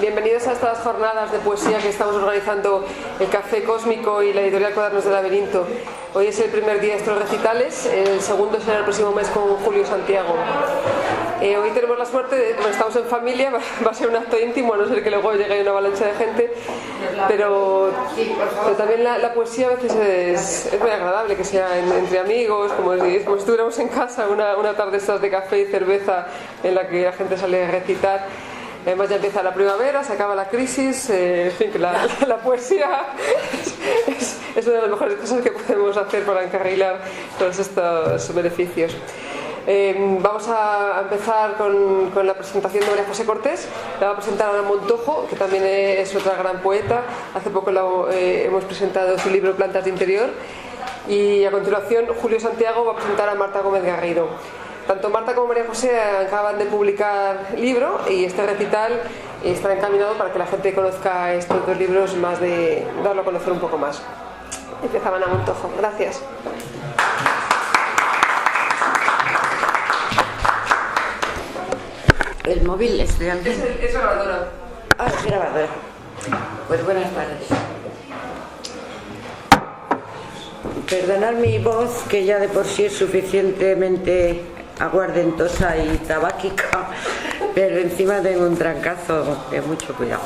Bienvenidos a estas jornadas de poesía que estamos organizando el Café Cósmico y la editorial Cuadernos del Laberinto. Hoy es el primer día de estos recitales, el segundo será el próximo mes con Julio Santiago. Hoy tenemos la suerte de, bueno, estamos en familia, va a ser un acto íntimo, a no ser que luego llegue una avalancha de gente, pero también la poesía a veces es muy agradable que sea entre amigos, como si estuviéramos en casa, una tarde estas de café y cerveza en la que la gente sale a recitar. Además ya empieza la primavera, se acaba la crisis, en fin, que la poesía es una de las mejores cosas que podemos hacer para encarrilar todos estos beneficios. Vamos a empezar con la presentación de María José Cortés. La va a presentar Ana Montojo, que también es otra gran poeta. Hace poco hemos presentado su libro Plantas de Interior. Y a continuación Julio Santiago va a presentar a Marta Gómez Garrido. Tanto Marta como María José acaban de publicar libro y este recital está encaminado para que la gente conozca estos dos libros, más de darlo a conocer un poco más. Empezaba Ana Montojo. Gracias. ¿El móvil es de alguien? Es grabadora. Ah, es grabadora. Pues buenas tardes. Perdonad mi voz, que ya de por sí es suficientemente aguardentosa y tabáquica, pero encima tengo un trancazo de mucho cuidado.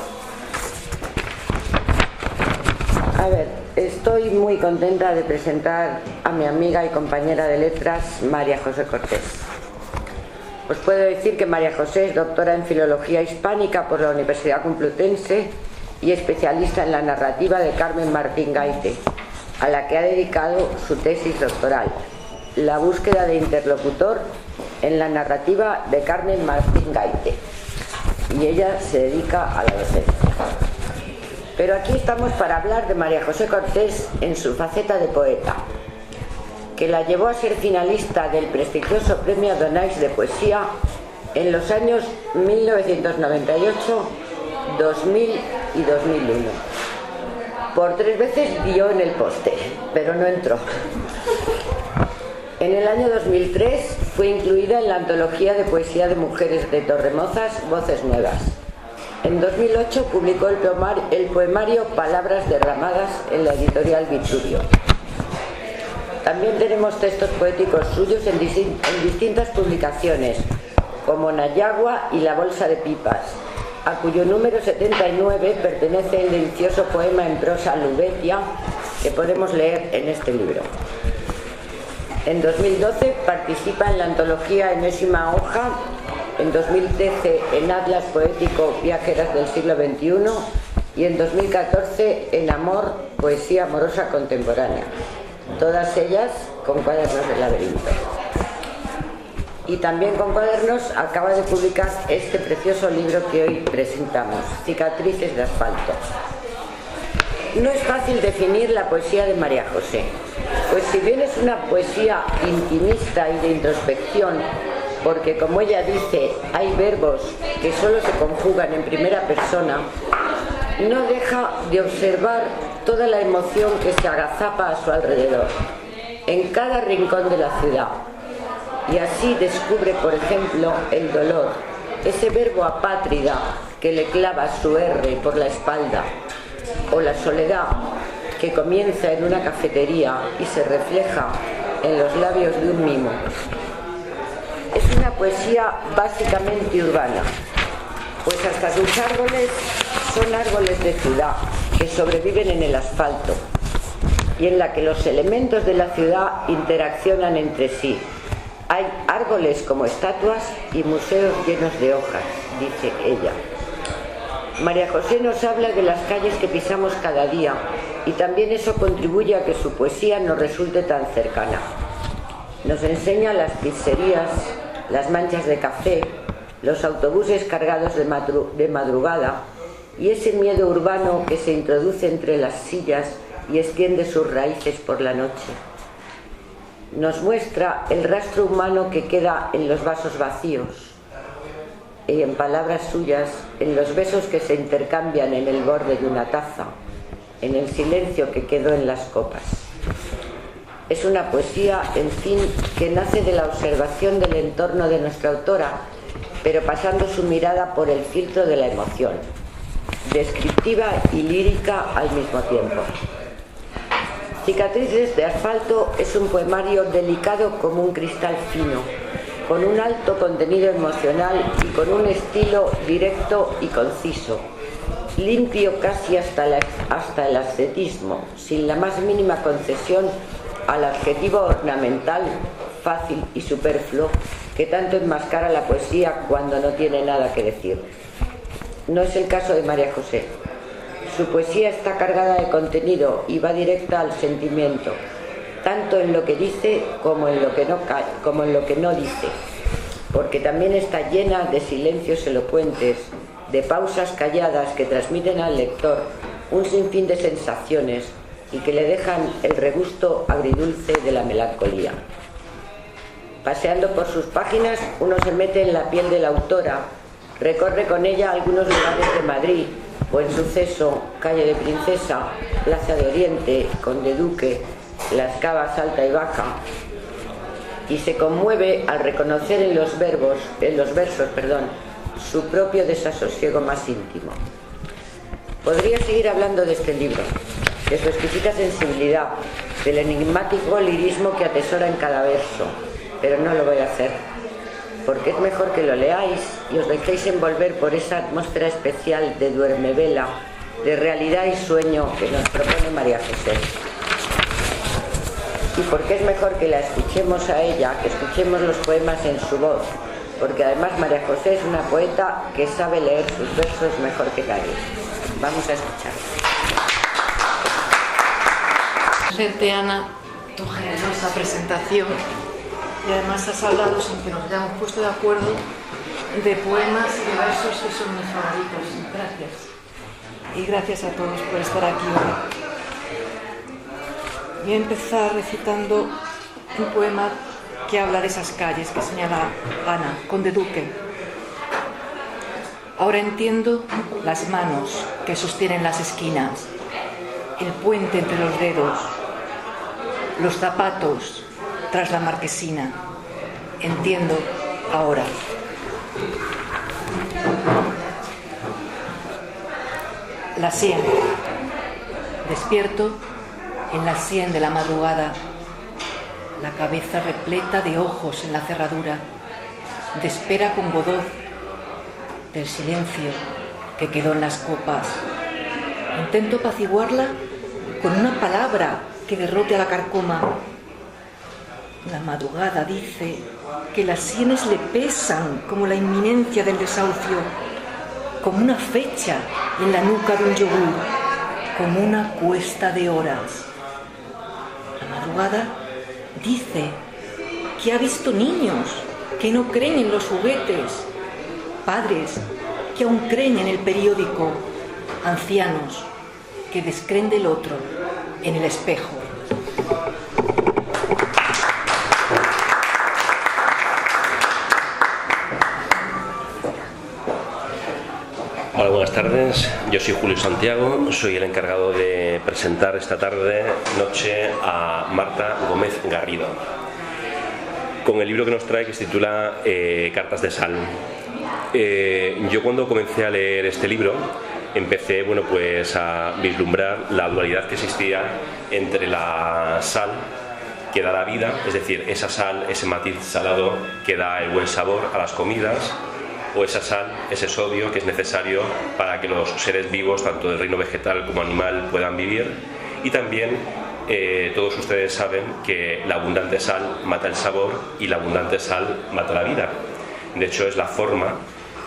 A ver, estoy muy contenta de presentar a mi amiga y compañera de letras, María José Cortés. Os puedo decir que María José es doctora en Filología Hispánica por la Universidad Complutense y especialista en la narrativa de Carmen Martín Gaite, a la que ha dedicado su tesis doctoral, La búsqueda de interlocutor en la narrativa de Carmen Martín Gaite, y ella se dedica a la docencia. Pero aquí estamos para hablar de María José Cortés en su faceta de poeta, que la llevó a ser finalista del prestigioso Premio Adonais de Poesía en los años 1998, 2000 y 2001. Por 3 veces dio en el poste, pero no entró. En el año 2003 fue incluida en la antología de poesía de mujeres de Torremozas, Voces Nuevas. En 2008 publicó el poemario Palabras derramadas en la editorial Vitruvio. También tenemos textos poéticos suyos en distintas publicaciones, como Nayagua y La bolsa de pipas, a cuyo número 79 pertenece el delicioso poema en prosa Lubetia, que podemos leer en este libro. En 2012 participa en la antología Enésima hoja, en 2013 en Atlas Poético Viajeras del siglo XXI y en 2014 en Amor, Poesía amorosa contemporánea, todas ellas con Cuadernos del Laberinto. Y también con Cuadernos acaba de publicar este precioso libro que hoy presentamos, Cicatrices de asfalto. No es fácil definir la poesía de María José, pues si bien es una poesía intimista y de introspección, porque como ella dice, hay verbos que solo se conjugan en primera persona, no deja de observar toda la emoción que se agazapa a su alrededor, en cada rincón de la ciudad. Y así descubre, por ejemplo, el dolor, ese verbo apátrida que le clava su R por la espalda, o la soledad, que comienza en una cafetería y se refleja en los labios de un mimo. Es una poesía básicamente urbana, pues hasta sus árboles son árboles de ciudad que sobreviven en el asfalto y en la que los elementos de la ciudad interaccionan entre sí. Hay árboles como estatuas y museos llenos de hojas, dice ella. María José nos habla de las calles que pisamos cada día y también eso contribuye a que su poesía nos resulte tan cercana. Nos enseña las pizzerías, las manchas de café, los autobuses cargados de madrugada y ese miedo urbano que se introduce entre las sillas y extiende sus raíces por la noche. Nos muestra el rastro humano que queda en los vasos vacíos y, en palabras suyas, en los besos que se intercambian en el borde de una taza, en el silencio que quedó en las copas. Es una poesía, en fin, que nace de la observación del entorno de nuestra autora, pero pasando su mirada por el filtro de la emoción, descriptiva y lírica al mismo tiempo. Cicatrices de asfalto es un poemario delicado como un cristal fino, con un alto contenido emocional y con un estilo directo y conciso, limpio casi hasta el ascetismo, sin la más mínima concesión al adjetivo ornamental, fácil y superfluo que tanto enmascara la poesía cuando no tiene nada que decir. No es el caso de María José. Su poesía está cargada de contenido y va directa al sentimiento, tanto en lo que dice como en lo que no dice, porque también está llena de silencios elocuentes, de pausas calladas que transmiten al lector un sinfín de sensaciones y que le dejan el regusto agridulce de la melancolía. Paseando por sus páginas, uno se mete en la piel de la autora, recorre con ella algunos lugares de Madrid, Buen Suceso, Calle de Princesa, Plaza de Oriente, Conde Duque, Las Cavas Alta y Baja, y se conmueve al reconocer en los versos, su propio desasosiego más íntimo. Podría seguir hablando de este libro, de su exquisita sensibilidad, del enigmático lirismo que atesora en cada verso, pero no lo voy a hacer, porque es mejor que lo leáis y os dejéis envolver por esa atmósfera especial de duermevela, de realidad y sueño que nos propone María José. Y porque es mejor que la escuchemos a ella, que escuchemos los poemas en su voz, porque además María José es una poeta que sabe leer sus versos mejor que nadie. Vamos a escuchar. Agradecerte, Ana, tu generosa presentación, y además has hablado sin que nos hayamos puesto de acuerdo de poemas y de versos que son mis favoritos. Gracias. Y gracias a todos por estar aquí hoy. Voy a empezar recitando un poema que habla de esas calles que señala Ana, Conde Duque. Ahora entiendo las manos que sostienen las esquinas, el puente entre los dedos, los zapatos tras la marquesina. Entiendo ahora. La sien. Despierto en la sien de la madrugada, la cabeza repleta de ojos en la cerradura, de espera con Godot, del silencio que quedó en las copas. Intento apaciguarla con una palabra que derrote a la carcoma. La madrugada dice que las sienes le pesan como la inminencia del desahucio, como una fecha en la nuca de un yogur, como una cuesta de horas. La madrugada dice que ha visto niños que no creen en los juguetes, padres que aún creen en el periódico, ancianos que descreen del otro en el espejo. Hola, buenas tardes. Yo soy Julio Santiago, soy el encargado de presentar esta noche a Marta Gómez Garrido, con el libro que nos trae, que se titula Cartas de Sal. Yo cuando comencé a leer este libro empecé a vislumbrar la dualidad que existía entre la sal que da la vida, es decir, esa sal, ese matiz salado que da el buen sabor a las comidas, o esa sal, ese sodio que es necesario para que los seres vivos, tanto del reino vegetal como animal, puedan vivir. Y también todos ustedes saben que la abundante sal mata el sabor y la abundante sal mata la vida. De hecho, es la forma,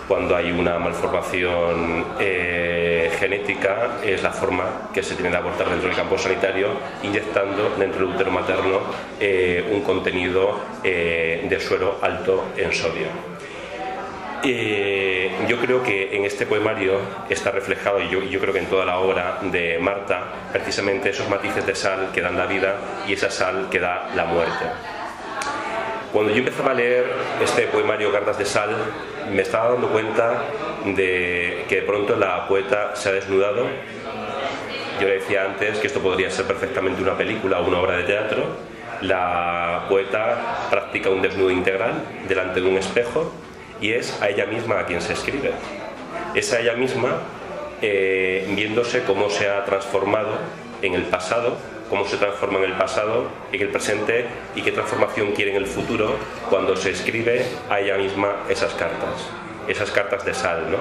cuando hay una malformación genética, es la forma que se tiene de abordar dentro del campo sanitario, inyectando dentro del útero materno un contenido de suero alto en sodio. Yo creo que en este poemario está reflejado, y yo creo que en toda la obra de Marta, precisamente esos matices de sal que dan la vida y esa sal que da la muerte. Cuando yo empezaba a leer este poemario Cartas de Sal, me estaba dando cuenta de que de pronto la poeta se ha desnudado. Yo le decía antes que esto podría ser perfectamente una película o una obra de teatro. La poeta practica un desnudo integral delante de un espejo y es a ella misma a quien se escribe. Es a ella misma viéndose cómo se ha transformado en el pasado, cómo se transforma en el pasado, en el presente, y qué transformación quiere en el futuro cuando se escribe a ella misma esas cartas de sal, ¿no?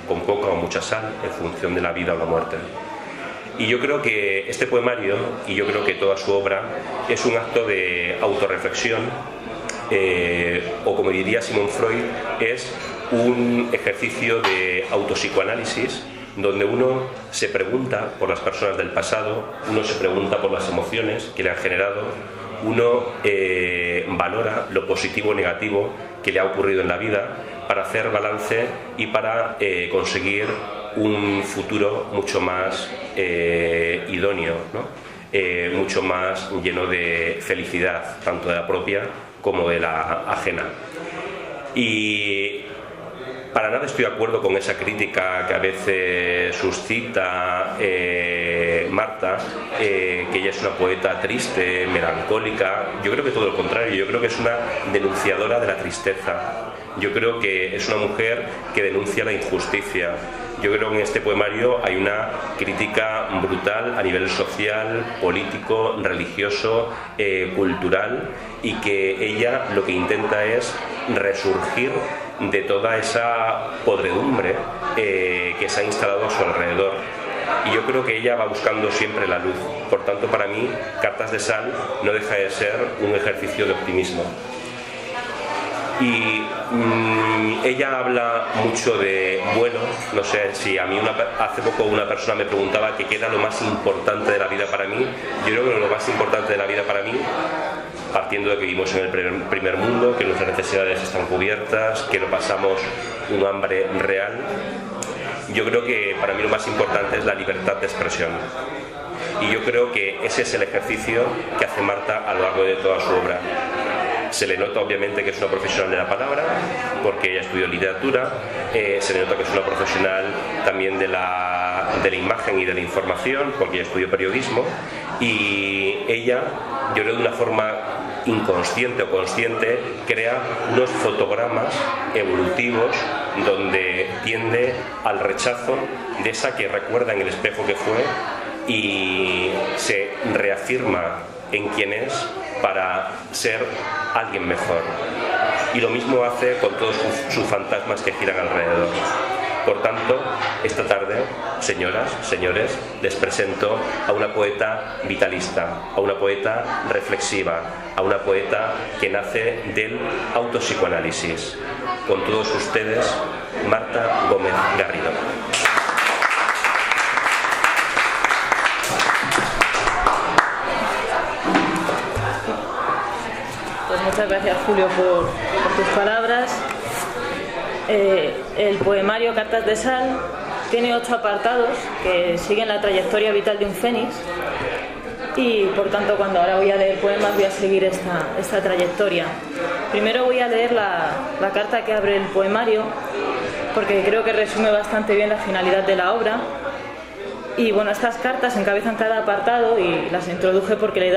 Con poca o mucha sal en función de la vida o la muerte. Y yo creo que este poemario, y yo creo que toda su obra, es un acto de autorreflexión, o como diría Sigmund Freud, es un ejercicio de autopsicoanálisis, donde uno se pregunta por las personas del pasado, uno se pregunta por las emociones que le han generado, uno valora lo positivo o negativo que le ha ocurrido en la vida para hacer balance y para conseguir un futuro mucho más idóneo, ¿no? Mucho más lleno de felicidad, tanto de la propia como de la ajena. Y para nada estoy de acuerdo con esa crítica que a veces suscita Marta, que ella es una poeta triste, melancólica. Yo creo que todo lo contrario, yo creo que es una denunciadora de la tristeza. Yo creo que es una mujer que denuncia la injusticia. Yo creo que en este poemario hay una crítica brutal a nivel social, político, religioso, cultural, y que ella lo que intenta es resurgir de toda esa podredumbre que se ha instalado a su alrededor. Y yo creo que ella va buscando siempre la luz. Por tanto, para mí, Cartas de sal no deja de ser un ejercicio de optimismo. Y ella habla mucho de, bueno, no sé, si a mí hace poco una persona me preguntaba qué era lo más importante de la vida para mí. Yo creo que lo más importante de la vida para mí, partiendo de que vivimos en el primer mundo, que nuestras necesidades están cubiertas, que no pasamos un hambre real, yo creo que para mí lo más importante es la libertad de expresión. Y yo creo que ese es el ejercicio que hace Marta a lo largo de toda su obra. Se le nota obviamente que es una profesional de la palabra, porque ella estudió literatura, se le nota que es una profesional también de la imagen y de la información, porque ella estudió periodismo, y ella, yo creo de una forma inconsciente o consciente, crea unos fotogramas evolutivos donde tiende al rechazo de esa que recuerda en el espejo que fue y se reafirma en quién es para ser alguien mejor. Y lo mismo hace con todos sus fantasmas que giran alrededor. Por tanto, esta tarde, señoras, señores, les presento a una poeta vitalista, a una poeta reflexiva, a una poeta que nace del autopsicoanálisis. Con todos ustedes, Marta Gómez Garrido. Pues muchas gracias, Julio, por tus palabras. El poemario Cartas de sal tiene 8 apartados que siguen la trayectoria vital de un fénix, y por tanto cuando ahora voy a leer poemas voy a seguir esta trayectoria. Primero voy a leer la carta que abre el poemario, porque creo que resume bastante bien la finalidad de la obra. Y bueno, estas cartas encabezan cada apartado y las introduje porque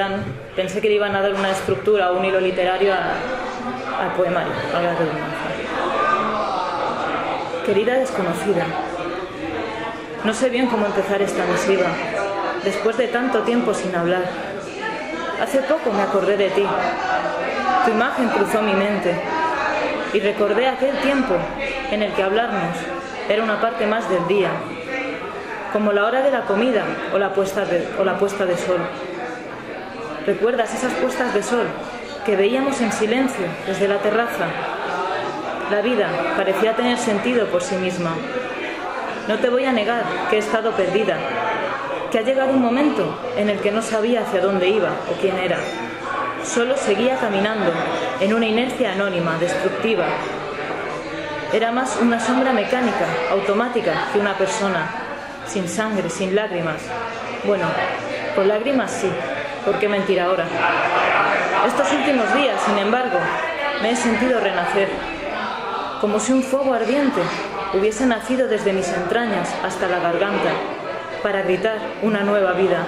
pensé que le iban a dar una estructura o un hilo literario al poemario, a la redundancia. Querida desconocida, no sé bien cómo empezar esta misiva, después de tanto tiempo sin hablar. Hace poco me acordé de ti, tu imagen cruzó mi mente y recordé aquel tiempo en el que hablarnos era una parte más del día, como la hora de la comida o la puesta de sol. ¿Recuerdas esas puestas de sol que veíamos en silencio desde la terraza? La vida parecía tener sentido por sí misma. No te voy a negar que he estado perdida, que ha llegado un momento en el que no sabía hacia dónde iba o quién era. Solo seguía caminando en una inercia anónima, destructiva. Era más una sombra mecánica, automática, que una persona, sin sangre, sin lágrimas. Bueno, con lágrimas sí, ¿por qué mentir ahora? Estos últimos días, sin embargo, me he sentido renacer, como si un fuego ardiente hubiese nacido desde mis entrañas hasta la garganta, para gritar una nueva vida.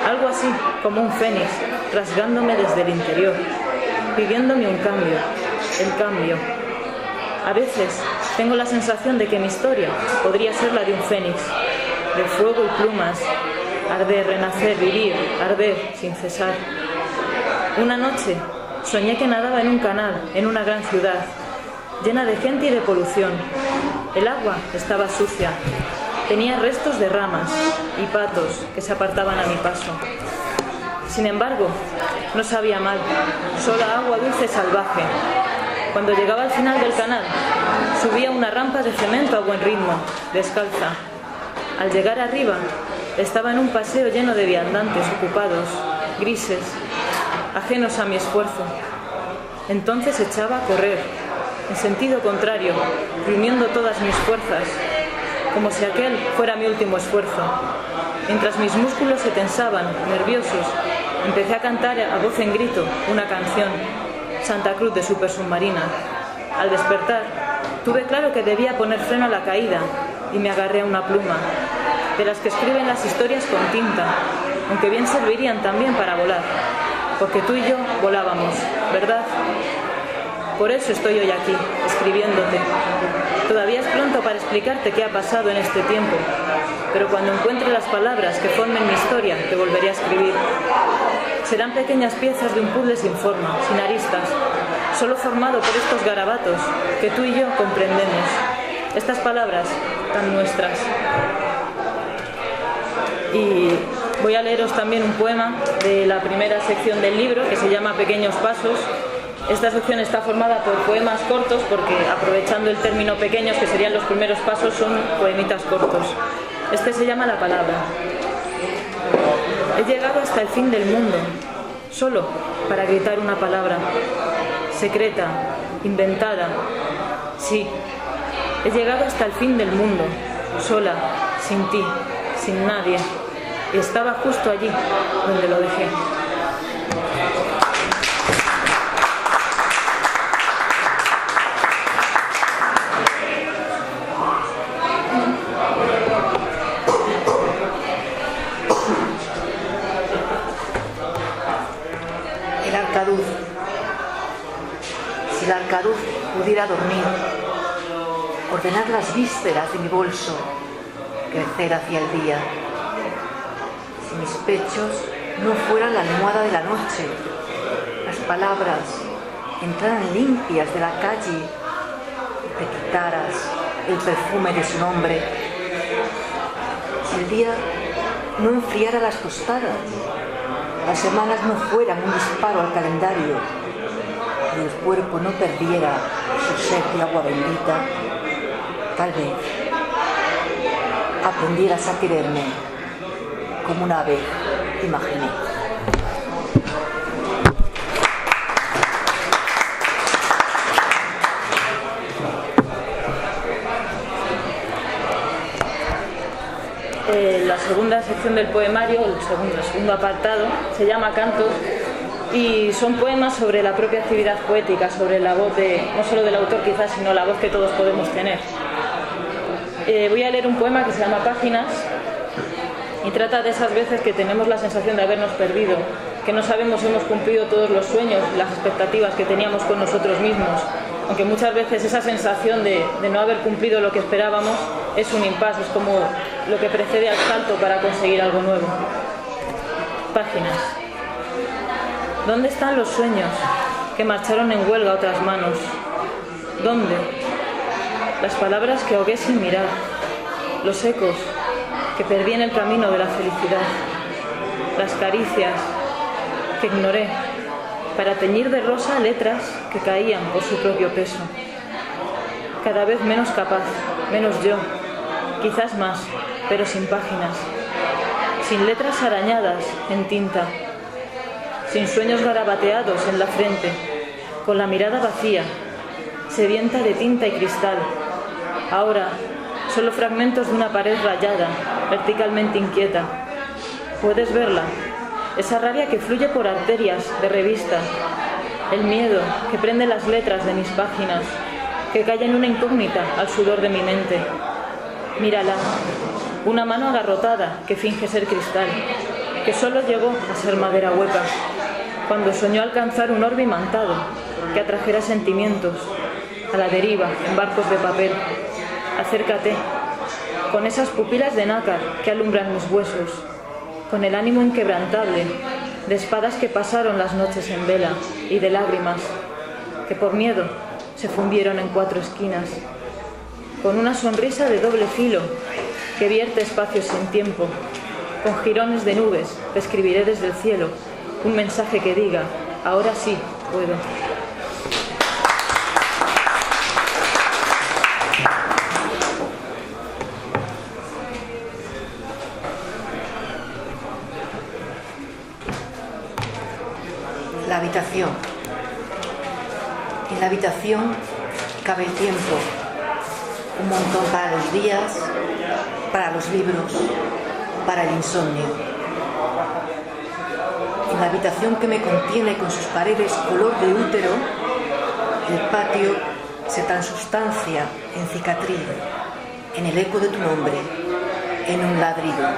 Algo así como un fénix, rasgándome desde el interior, pidiéndome un cambio, el cambio. A veces tengo la sensación de que mi historia podría ser la de un fénix, de fuego y plumas, arder, renacer, vivir, arder sin cesar. Una noche soñé que nadaba en un canal, en una gran ciudad, llena de gente y de polución. El agua estaba sucia, tenía restos de ramas y patos que se apartaban a mi paso. Sin embargo, no sabía mal, sola agua dulce salvaje. Cuando llegaba al final del canal, subía una rampa de cemento a buen ritmo, descalza. Al llegar arriba, estaba en un paseo lleno de viandantes ocupados, grises, ajenos a mi esfuerzo. Entonces echaba a correr, en sentido contrario, reuniendo todas mis fuerzas, como si aquel fuera mi último esfuerzo. Mientras mis músculos se tensaban, nerviosos, empecé a cantar a voz en grito una canción, Santa Cruz de Super Submarina. Al despertar, tuve claro que debía poner freno a la caída y me agarré a una pluma, de las que escriben las historias con tinta, aunque bien servirían también para volar, porque tú y yo volábamos, ¿verdad? Por eso estoy hoy aquí, escribiéndote. Todavía es pronto para explicarte qué ha pasado en este tiempo, pero cuando encuentre las palabras que formen mi historia, te volveré a escribir. Serán pequeñas piezas de un puzzle sin forma, sin aristas, solo formado por estos garabatos que tú y yo comprendemos. Estas palabras tan nuestras. Y voy a leeros también un poema de la primera sección del libro, que se llama Pequeños Pasos. Esta sección está formada por poemas cortos, porque aprovechando el término pequeños, que serían los primeros pasos, son poemitas cortos. Este se llama La Palabra. He llegado hasta el fin del mundo, solo para gritar una palabra, secreta, inventada. Sí, he llegado hasta el fin del mundo, sola, sin ti, sin nadie, y estaba justo allí donde lo dejé. Si el arcaduz pudiera dormir, ordenar las vísceras de mi bolso, crecer hacia el día. Si mis pechos no fueran la almohada de la noche, las palabras entraran limpias de la calle y te quitaras el perfume de su nombre. Si el día no enfriara las tostadas, las semanas no fueran un disparo al calendario y el cuerpo no perdiera su sed de agua bendita, tal vez aprendieras a quererme como una vez imaginé. La segunda sección del poemario, el segundo apartado, se llama Cantos y son poemas sobre la propia actividad poética, sobre la voz no solo del autor quizás, sino la voz que todos podemos tener. Voy a leer un poema que se llama Páginas y trata de esas veces que tenemos la sensación de habernos perdido, que no sabemos si hemos cumplido todos los sueños, las expectativas que teníamos con nosotros mismos, aunque muchas veces esa sensación de no haber cumplido lo que esperábamos es un impasse, es como lo que precede al salto para conseguir algo nuevo. Páginas. ¿Dónde están los sueños que marcharon en huelga a otras manos? ¿Dónde? Las palabras que ahogué sin mirar, los ecos que perdí en el camino de la felicidad, las caricias que ignoré para teñir de rosa letras que caían por su propio peso. Cada vez menos capaz, menos yo, quizás más, pero sin páginas, sin letras arañadas en tinta, sin sueños garabateados en la frente, con la mirada vacía, sedienta de tinta y cristal. Ahora, solo fragmentos de una pared rayada, verticalmente inquieta. ¿Puedes verla? Esa rabia que fluye por arterias de revista, el miedo que prende las letras de mis páginas, que calla en una incógnita al sudor de mi mente. Mírala, una mano agarrotada que finge ser cristal, que solo llegó a ser madera hueca, cuando soñó alcanzar un orbe imantado que atrajera sentimientos, a la deriva, en barcos de papel. Acércate, con esas pupilas de nácar que alumbran mis huesos, con el ánimo inquebrantable de espadas que pasaron las noches en vela y de lágrimas que por miedo se fundieron en 4 esquinas, con una sonrisa de doble filo que vierte espacios sin tiempo, con jirones de nubes te escribiré desde el cielo un mensaje que diga, ahora sí puedo. La habitación. En la habitación cabe el tiempo, un montón para los días, para los libros, para el insomnio. En la habitación que me contiene con sus paredes color de útero, el patio se transubstancia en cicatriz, en el eco de tu nombre, en un ladrido.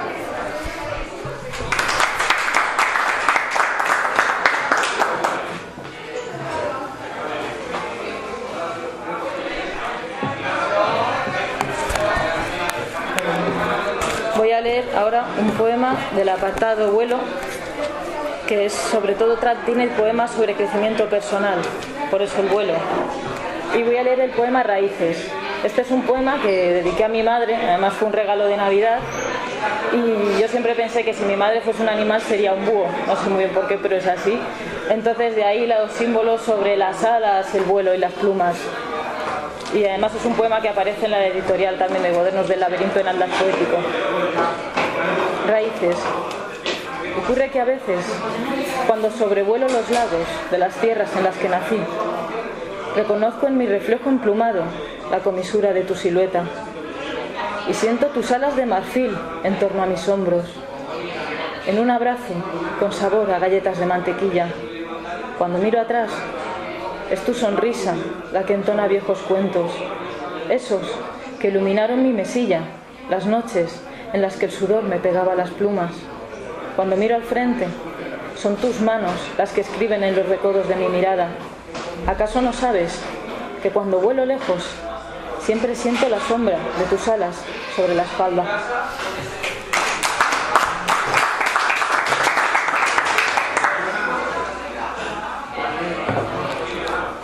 Voy a leer ahora un poema del apartado vuelo, que es sobre todo tiene poemas sobre crecimiento personal, por eso el vuelo. Y voy a leer el poema Raíces. Este es un poema que dediqué a mi madre, además fue un regalo de Navidad, y yo siempre pensé que si mi madre fuese un animal sería un búho, no sé muy bien por qué, pero es así. Entonces de ahí los símbolos sobre las alas, el vuelo y las plumas. Y además es un poema que aparece en la editorial también de Cuadernos del Laberinto en Atlas Poético. Raíces. Ocurre que a veces, cuando sobrevuelo los lagos de las tierras en las que nací, reconozco en mi reflejo emplumado la comisura de tu silueta y siento tus alas de marfil en torno a mis hombros, en un abrazo con sabor a galletas de mantequilla. Cuando miro atrás, es tu sonrisa la que entona viejos cuentos, esos que iluminaron mi mesilla, las noches en las que el sudor me pegaba a las plumas. Cuando miro al frente, son tus manos las que escriben en los recodos de mi mirada. ¿Acaso no sabes que cuando vuelo lejos, siempre siento la sombra de tus alas sobre la espalda?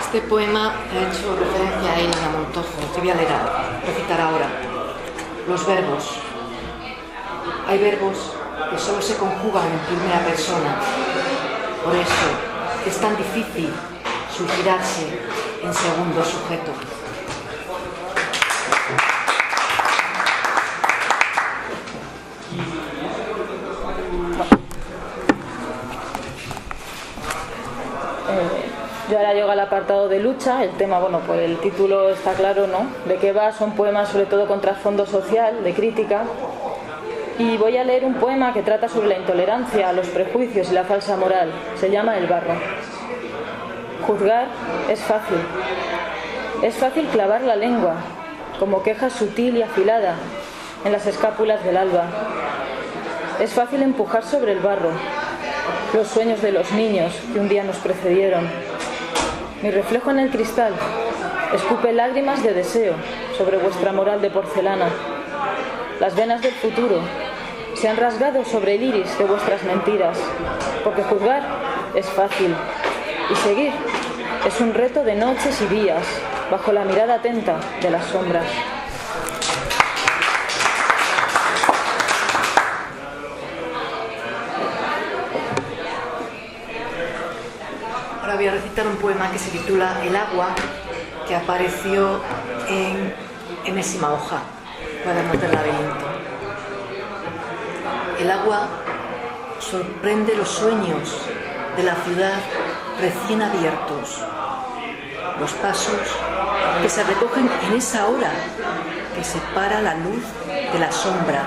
Este poema ha hecho referencia a Elena Montojo, que voy a recitar ahora. Los verbos. Hay verbos que solo se conjugan en primera persona. Por eso es tan difícil suicidarse en segundo sujeto. Yo ahora llego al apartado de lucha. El tema, bueno, pues el título está claro, ¿no? ¿De qué va? Son poemas sobre todo con trasfondo social, de crítica. Y voy a leer un poema que trata sobre la intolerancia, los prejuicios y la falsa moral. Se llama El barro. Juzgar es fácil. Es fácil clavar la lengua, como queja sutil y afilada, en las escápulas del alba. Es fácil empujar sobre el barro los sueños de los niños que un día nos precedieron. Mi reflejo en el cristal escupe lágrimas de deseo sobre vuestra moral de porcelana. Las venas del futuro se han rasgado sobre el iris de vuestras mentiras, porque juzgar es fácil y seguir es un reto de noches y días bajo la mirada atenta de las sombras. Ahora voy a recitar un poema que se titula El agua, que apareció en enésima hoja, Cuadernos del Laberinto. El agua sorprende los sueños de la ciudad recién abiertos, los pasos que se recogen en esa hora que separa la luz de la sombra,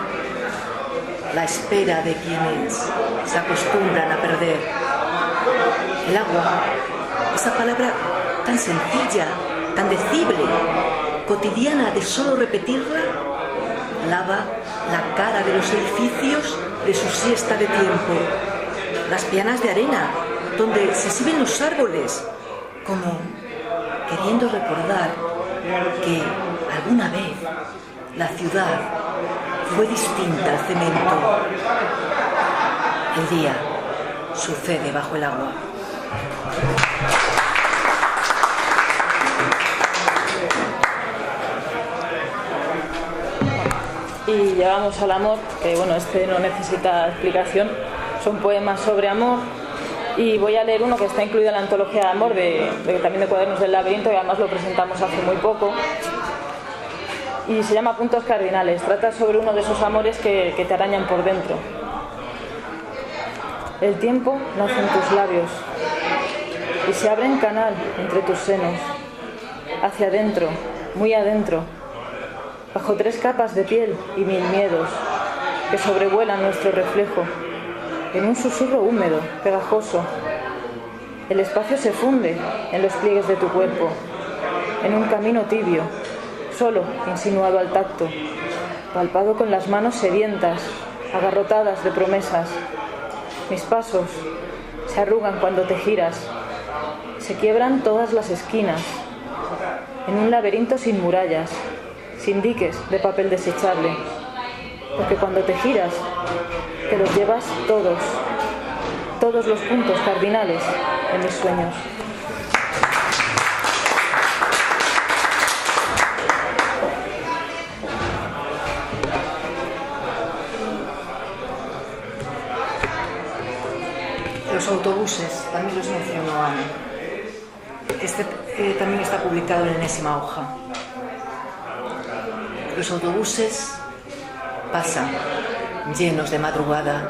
la espera de quienes se acostumbran a perder. El agua, esa palabra tan sencilla, tan decible, cotidiana de solo repetirla, lava la cara de los edificios de su siesta de tiempo, las pianas de arena donde se exhiben los árboles, como queriendo recordar que alguna vez la ciudad fue distinta al cemento. El día sucede bajo el agua. Y llegamos al amor, que bueno, este no necesita explicación. Son poemas sobre amor. Y voy a leer uno que está incluido en la antología de amor, también de Cuadernos del Laberinto, y además lo presentamos hace muy poco. Y se llama Puntos Cardinales. Trata sobre uno de esos amores que te arañan por dentro. El tiempo nace en tus labios y se abre en canal entre tus senos, hacia adentro, muy adentro, bajo 3 capas de piel y 1000 miedos que sobrevuelan nuestro reflejo. En un susurro húmedo, pegajoso, el espacio se funde en los pliegues de tu cuerpo, en un camino tibio, solo insinuado al tacto, palpado con las manos sedientas, agarrotadas de promesas. Mis pasos se arrugan cuando te giras, se quiebran todas las esquinas, en un laberinto sin murallas, sin diques de papel desechable, porque cuando te giras, te los llevas todos los puntos cardinales de mis sueños. Los autobuses, también los mencionó Ana. Este también está publicado en enésima hoja. Los autobuses pasan llenos de madrugada,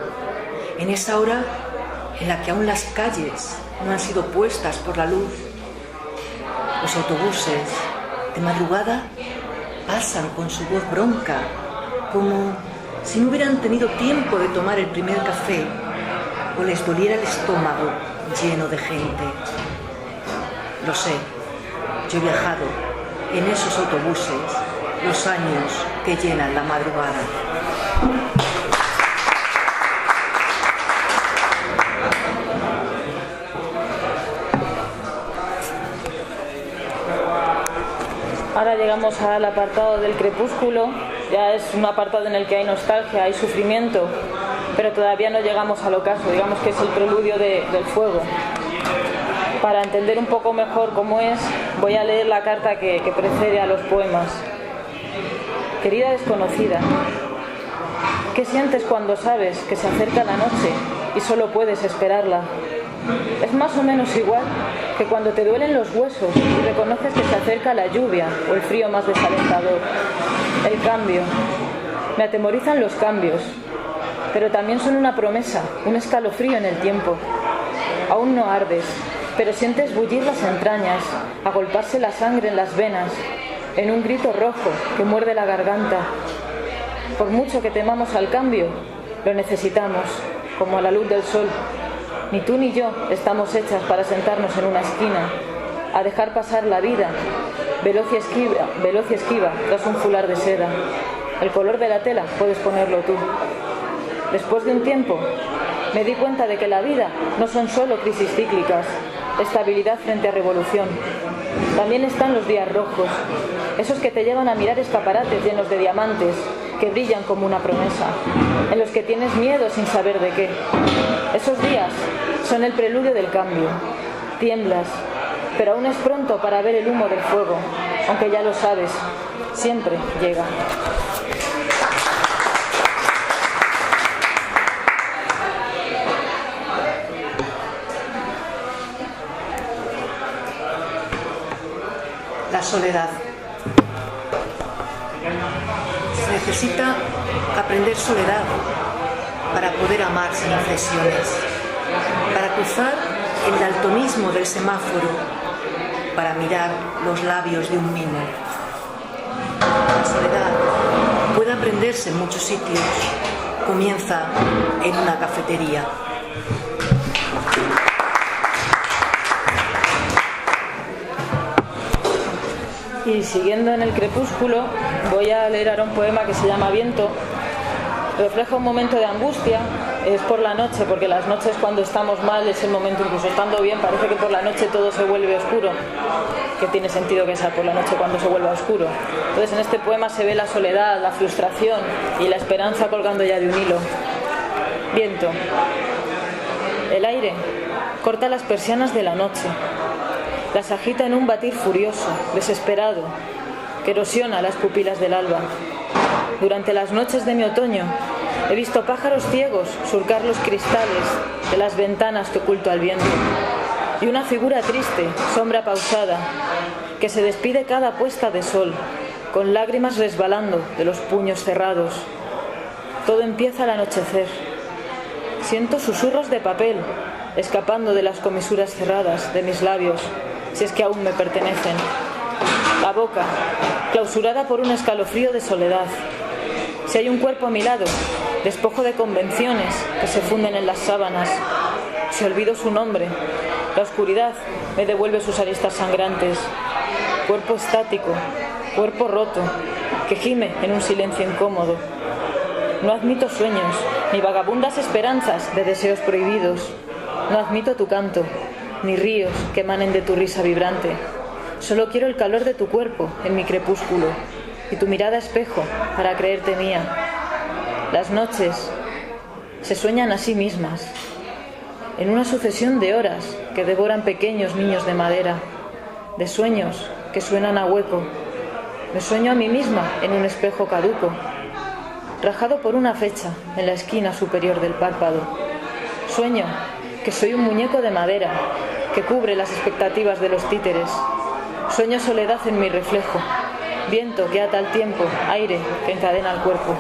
en esa hora en la que aún las calles no han sido puestas por la luz. Los autobuses de madrugada pasan con su voz bronca, como si no hubieran tenido tiempo de tomar el primer café o les doliera el estómago lleno de gente. Lo sé, yo he viajado en esos autobuses los años que llenan la madrugada. Ahora llegamos al apartado del crepúsculo. Ya es un apartado en el que hay nostalgia, hay sufrimiento, pero todavía no llegamos al ocaso. Digamos que es el preludio del fuego. Para entender un poco mejor cómo es, voy a leer la carta que precede a los poemas. Querida desconocida, ¿qué sientes cuando sabes que se acerca la noche y solo puedes esperarla? Es más o menos igual que cuando te duelen los huesos y reconoces que se acerca la lluvia o el frío más desalentador. El cambio. Me atemorizan los cambios, pero también son una promesa, un escalofrío en el tiempo. Aún no ardes, pero sientes bullir las entrañas, agolparse la sangre en las venas, en un grito rojo que muerde la garganta. Por mucho que temamos al cambio, lo necesitamos, como a la luz del sol. Ni tú ni yo estamos hechas para sentarnos en una esquina, a dejar pasar la vida, veloz y esquiva tras un fular de seda. El color de la tela puedes ponerlo tú. Después de un tiempo, me di cuenta de que la vida no son solo crisis cíclicas, estabilidad frente a revolución. También están los días rojos, esos que te llevan a mirar escaparates llenos de diamantes, que brillan como una promesa, en los que tienes miedo sin saber de qué. Esos días son el preludio del cambio. Tiemblas, pero aún es pronto para ver el humo del fuego, aunque ya lo sabes, siempre llega. La soledad. Se necesita aprender soledad para poder amar sin inflexiones, para cruzar el daltonismo del semáforo, para mirar los labios de un mimo. La soledad puede aprenderse en muchos sitios. Comienza en una cafetería. Y siguiendo en el crepúsculo, voy a leer ahora un poema que se llama Viento. Refleja un momento de angustia es por la noche, porque las noches cuando estamos mal es el momento, incluso estando bien, parece que por la noche todo se vuelve oscuro, que tiene sentido que sea por la noche cuando se vuelva oscuro. Entonces en este poema se ve la soledad, la frustración y la esperanza colgando ya de un hilo. Viento. El aire corta las persianas de la noche, las agita en un batir furioso, desesperado, que erosiona las pupilas del alba. Durante las noches de mi otoño he visto pájaros ciegos surcar los cristales de las ventanas que oculto al viento, y una figura triste, sombra pausada, que se despide cada puesta de sol, con lágrimas resbalando de los puños cerrados. Todo empieza al anochecer. Siento susurros de papel escapando de las comisuras cerradas de mis labios, si es que aún me pertenecen. La boca, clausurada por un escalofrío de soledad. Si hay un cuerpo a mi lado, despojo de convenciones que se funden en las sábanas. Si olvido su nombre, la oscuridad me devuelve sus aristas sangrantes. Cuerpo estático, cuerpo roto, que gime en un silencio incómodo. No admito sueños, ni vagabundas esperanzas de deseos prohibidos. No admito tu canto, ni ríos que emanen de tu risa vibrante. Solo quiero el calor de tu cuerpo en mi crepúsculo, y tu mirada espejo para creerte mía. Las noches se sueñan a sí mismas, en una sucesión de horas que devoran pequeños niños de madera, de sueños que suenan a hueco. Me sueño a mí misma en un espejo caduco, rajado por una fecha en la esquina superior del párpado. Sueño que soy un muñeco de madera que cubre las expectativas de los títeres. Sueño soledad en mi reflejo, viento que ata el tiempo, aire que encadena el cuerpo.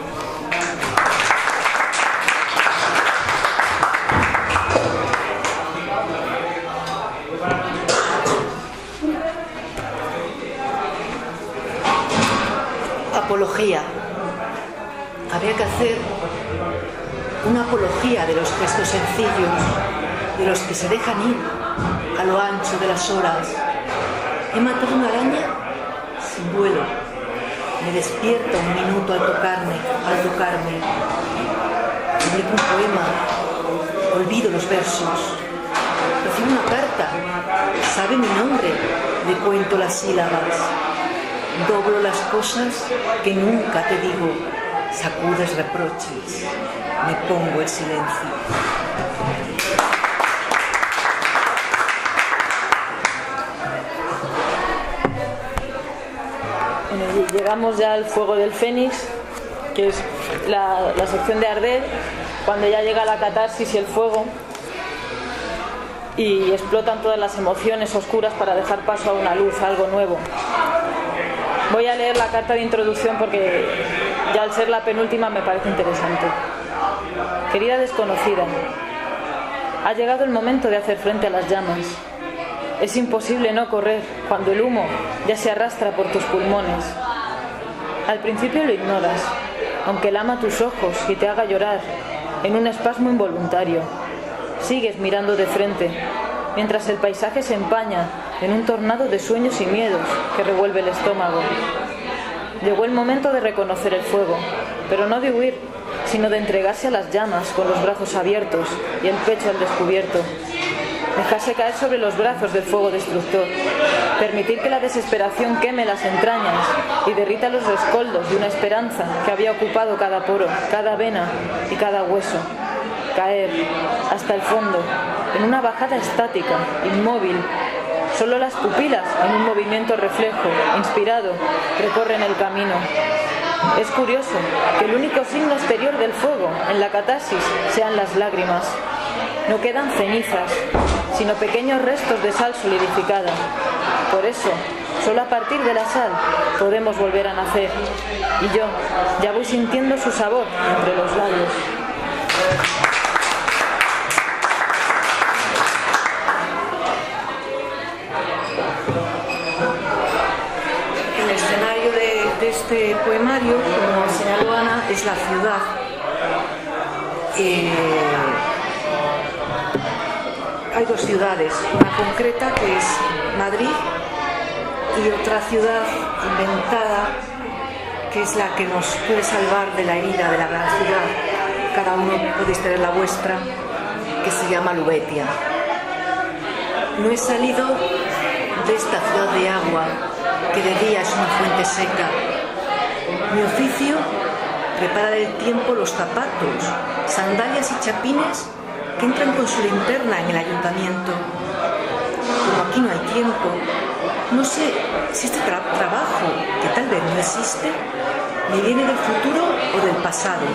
Apología. Habría que hacer una apología de los gestos sencillos, de los que se dejan ir a lo ancho de las horas. He matado una araña sin vuelo. Me despierta un minuto al tocarme. Publico un poema, olvido los versos. Recibo una carta, sabe mi nombre, le cuento las sílabas. Doblo las cosas que nunca te digo, sacudes reproches, me pongo el silencio. Bueno, llegamos ya al fuego del Fénix, que es la sección de arder, cuando ya llega la catarsis y el fuego y explotan todas las emociones oscuras para dejar paso a una luz, a algo nuevo. Voy a leer la carta de introducción porque ya al ser la penúltima me parece interesante. Querida desconocida, ha llegado el momento de hacer frente a las llamas. Es imposible no correr cuando el humo ya se arrastra por tus pulmones. Al principio lo ignoras, aunque lama tus ojos y te haga llorar en un espasmo involuntario. Sigues mirando de frente, mientras el paisaje se empaña en un tornado de sueños y miedos que revuelve el estómago. Llegó el momento de reconocer el fuego, pero no de huir, sino de entregarse a las llamas con los brazos abiertos y el pecho al descubierto. Dejarse caer sobre los brazos del fuego destructor, permitir que la desesperación queme las entrañas y derrita los rescoldos de una esperanza que había ocupado cada poro, cada vena y cada hueso. Caer hasta el fondo, en una bajada estática, inmóvil. Solo las pupilas, en un movimiento reflejo, inspirado, recorren el camino. Es curioso que el único signo exterior del fuego en la catarsis sean las lágrimas. No quedan cenizas, sino pequeños restos de sal solidificada. Por eso, solo a partir de la sal podemos volver a nacer. Y yo ya voy sintiendo su sabor entre los labios. El escenario de este poemario, como señaló Ana, es la ciudad. Hay dos ciudades, una concreta que es Madrid y otra ciudad inventada que es la que nos puede salvar de la herida de la gran ciudad, cada uno podéis tener la vuestra, que se llama Lubetia. No he salido de esta ciudad de agua, que de día es una fuente seca. Mi oficio, preparar el tiempo los zapatos, sandalias y chapines que entran con su linterna en el ayuntamiento. Como aquí no hay tiempo, no sé si este trabajo, que tal vez no existe, me viene del futuro o del pasado.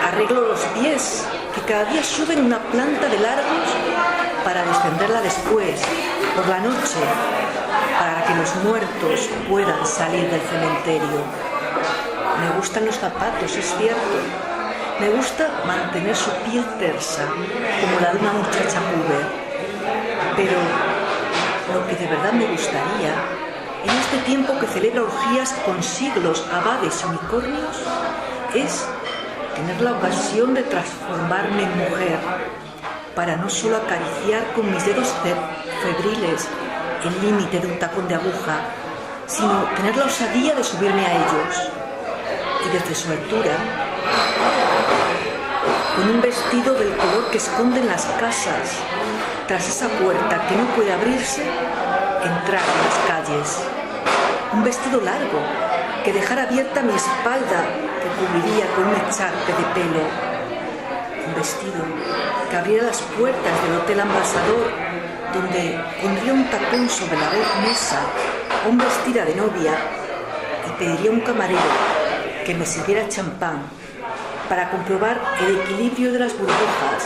Arreglo los pies, que cada día suben una planta de largos para descenderla después, por la noche, para que los muertos puedan salir del cementerio. Me gustan los zapatos, es cierto. Me gusta mantener su piel tersa, como la de una muchacha puber. Pero lo que de verdad me gustaría, en este tiempo que celebra orgías con siglos, abades y unicornios, es tener la ocasión de transformarme en mujer, para no solo acariciar con mis dedos febriles el límite de un tacón de aguja, sino tener la osadía de subirme a ellos. Y desde su altura, con un vestido del color que esconden las casas, tras esa puerta que no puede abrirse, entrar en las calles. Un vestido largo que dejara abierta mi espalda, que cubriría con un echarpe de pelo. Un vestido que abriera las puertas del Hotel Ambasador, donde pondría un tacón sobre la mesa, aún vestida de novia, y pediría a un camarero que me sirviera champán para comprobar el equilibrio de las burbujas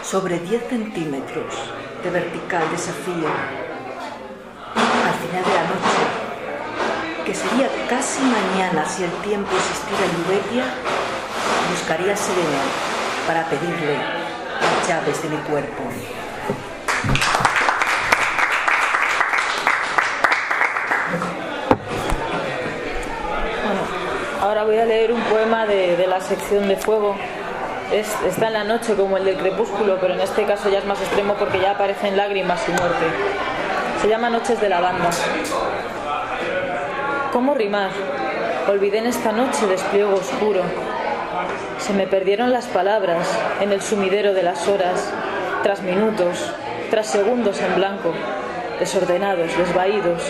sobre 10 centímetros de vertical desafío. Al final de la noche, que sería casi mañana si el tiempo existiera en Lubetia, buscaría a Serena para pedirle las llaves de mi cuerpo. Ahora voy a leer un poema de la sección de fuego. Está en la noche como el del crepúsculo, pero en este caso ya es más extremo porque ya aparecen lágrimas y muerte. Se llama Noches de lavanda. ¿Cómo rimar? Olvidé en esta noche despliego oscuro. Se me perdieron las palabras en el sumidero de las horas, tras minutos, tras segundos en blanco, desordenados, desvaídos.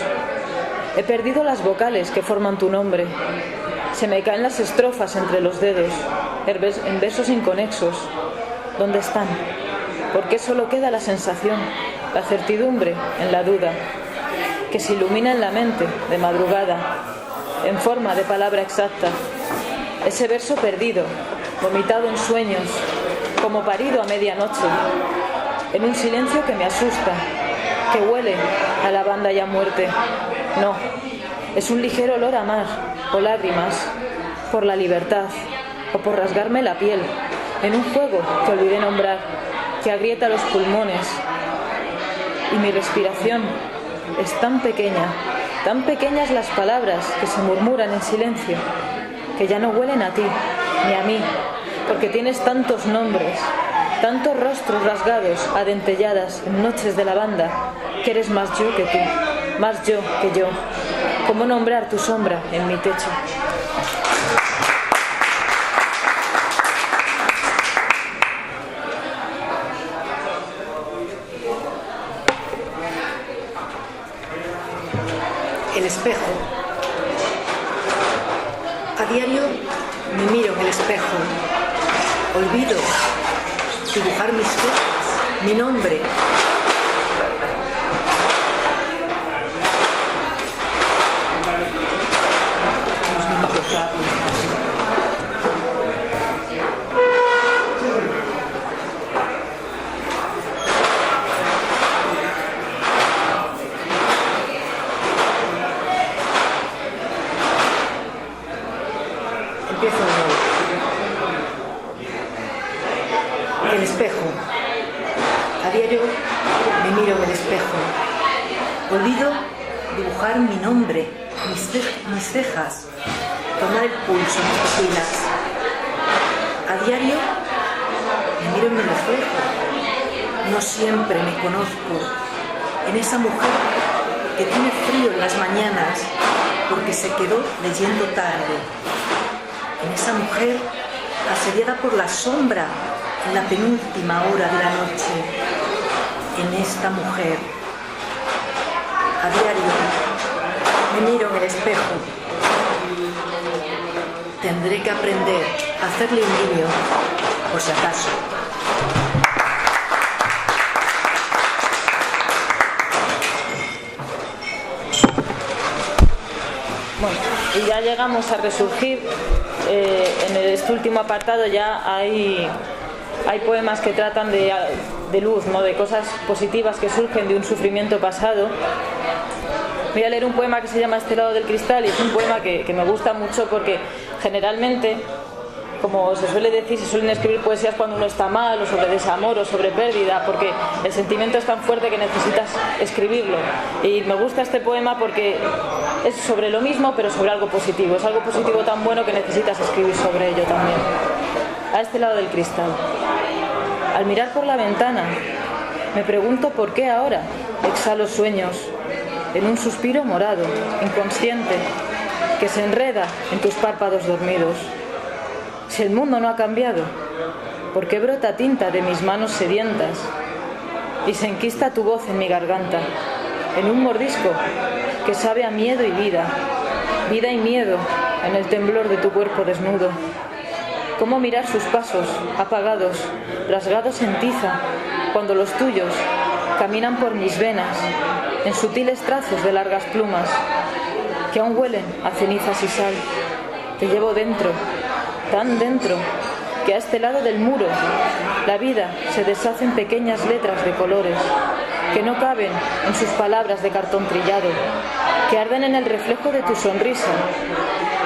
He perdido las vocales que forman tu nombre. Se me caen las estrofas entre los dedos, en versos inconexos. ¿Dónde están? ¿Por qué solo queda la sensación, la certidumbre en la duda, que se ilumina en la mente de madrugada, en forma de palabra exacta? Ese verso perdido, vomitado en sueños, como parido a medianoche, en un silencio que me asusta, que huele a lavanda y a muerte. No, es un ligero olor a mar o lágrimas, por la libertad o por rasgarme la piel, en un juego que olvidé nombrar, que agrieta los pulmones. Y mi respiración es tan pequeñas las palabras que se murmuran en silencio, que ya no huelen a ti ni a mí, porque tienes tantos nombres, tantos rostros rasgados, adentelladas en noches de lavanda, que eres más yo que tú, más yo que yo. ¿Cómo nombrar tu sombra en mi techo? El espejo. A diario me miro en el espejo. Olvido dibujar mis cosas, mi nombre. Empiezo de nuevo. El espejo. A diario me miro en el espejo. Olvido dibujar mi nombre, mis cejas, tomar el pulso en mis pupilas. A diario me miro en el espejo. No siempre me conozco en esa mujer que tiene frío en las mañanas porque se quedó leyendo tarde. En esa mujer asediada por la sombra en la penúltima hora de la noche, en esta mujer. A diario me miro en el espejo. Tendré que aprender a hacerle un guiño, por si acaso. Bueno, y ya llegamos a Resurgir. En este último apartado ya hay poemas que tratan de luz, ¿no? De cosas positivas que surgen de un sufrimiento pasado. Voy a leer un poema que se llama Este lado del cristal, y es un poema que me gusta mucho porque generalmente, como se suele decir, se suelen escribir poesías cuando uno está mal, o sobre desamor, o sobre pérdida, porque el sentimiento es tan fuerte que necesitas escribirlo. Y me gusta este poema porque es sobre lo mismo, pero sobre algo positivo. Es algo positivo tan bueno que necesitas escribir sobre ello también. A este lado del cristal. Al mirar por la ventana, me pregunto por qué ahora exhalo sueños en un suspiro morado, inconsciente, que se enreda en tus párpados dormidos. Si el mundo no ha cambiado, ¿por qué brota tinta de mis manos sedientas y se enquista tu voz en mi garganta, en un mordisco que sabe a miedo y vida, vida y miedo en el temblor de tu cuerpo desnudo? ¿Cómo mirar sus pasos, apagados, rasgados en tiza, cuando los tuyos caminan por mis venas, en sutiles trazos de largas plumas, que aún huelen a cenizas y sal? Te llevo dentro, tan dentro, que a este lado del muro la vida se deshace en pequeñas letras de colores, que no caben en sus palabras de cartón trillado, que arden en el reflejo de tu sonrisa,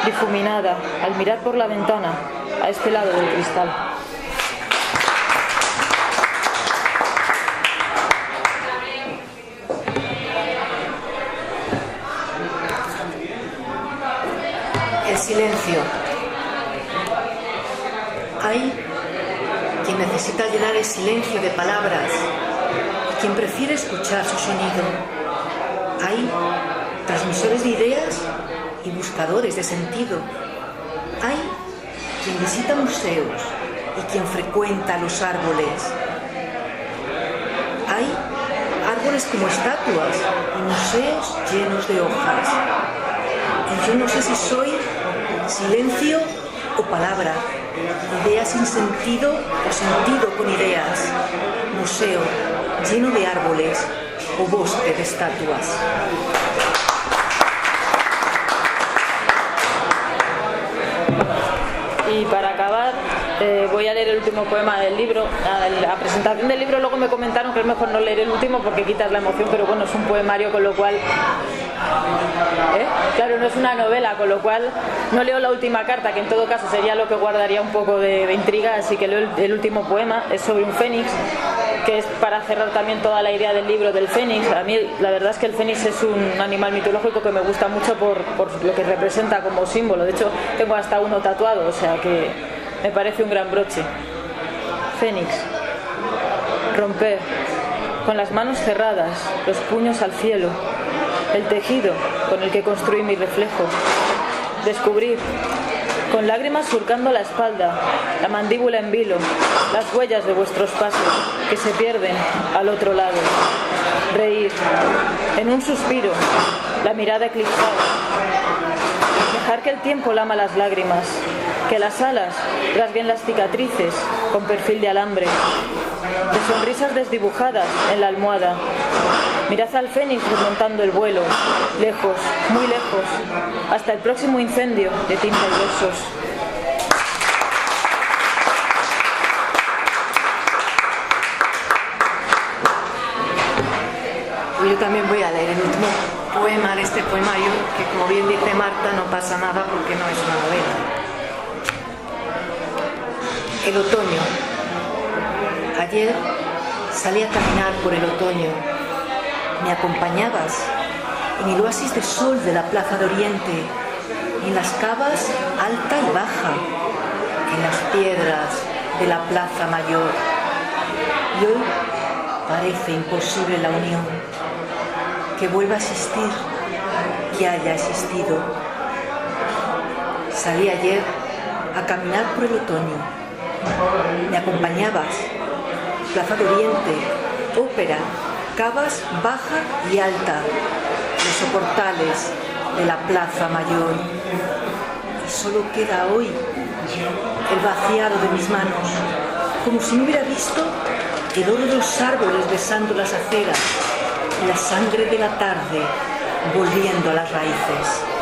difuminada al mirar por la ventana a este lado del cristal. El silencio. Hay quien necesita llenar el silencio de palabras y quien prefiere escuchar su sonido. Hay transmisores de ideas y buscadores de sentido. Hay quien visita museos y quien frecuenta los árboles. Hay árboles como estatuas y museos llenos de hojas. Y yo no sé si soy silencio o palabra, idea sin sentido o sentido con ideas, museo lleno de árboles o bosque de estatuas. Y para acabar, voy a leer el último poema del libro. La presentación del libro luego me comentaron que es mejor no leer el último porque quitas la emoción, pero bueno, es un poemario, con lo cual... Claro, no es una novela, con lo cual no leo la última carta, que en todo caso sería lo que guardaría un poco de intriga, así que leo el último poema. Es sobre un fénix, que es para cerrar también toda la idea del libro del fénix. A mí la verdad es que el fénix es un animal mitológico que me gusta mucho por lo que representa como símbolo. De hecho, tengo hasta uno tatuado, o sea que me parece un gran broche. Fénix. Romper, con las manos cerradas, los puños al cielo, el tejido con el que construí mi reflejo. Descubrir, con lágrimas surcando la espalda, la mandíbula en vilo, las huellas de vuestros pasos que se pierden al otro lado. Reír, en un suspiro, la mirada eclipsada. Dejar que el tiempo lama las lágrimas, que las alas rasguen las cicatrices con perfil de alambre, de sonrisas desdibujadas en la almohada. Mirad al fénix remontando el vuelo, lejos, muy lejos, hasta el próximo incendio de tinta y versos. Yo también voy a leer el último poema de este poemario, que como bien dice Marta, no pasa nada porque no es una novela. El otoño. Ayer salí a caminar por el otoño. Me acompañabas en el oasis de sol de la Plaza de Oriente, en las cavas alta y baja, en las piedras de la Plaza Mayor. Y hoy parece imposible la unión, que vuelva a existir, que haya existido. Salí ayer a caminar por el otoño. Me acompañabas, Plaza de Oriente, Ópera, Cavas baja y alta, los soportales de la Plaza Mayor. Y solo queda hoy el vaciado de mis manos, como si no hubiera visto el oro de los árboles besando las aceras y la sangre de la tarde volviendo a las raíces.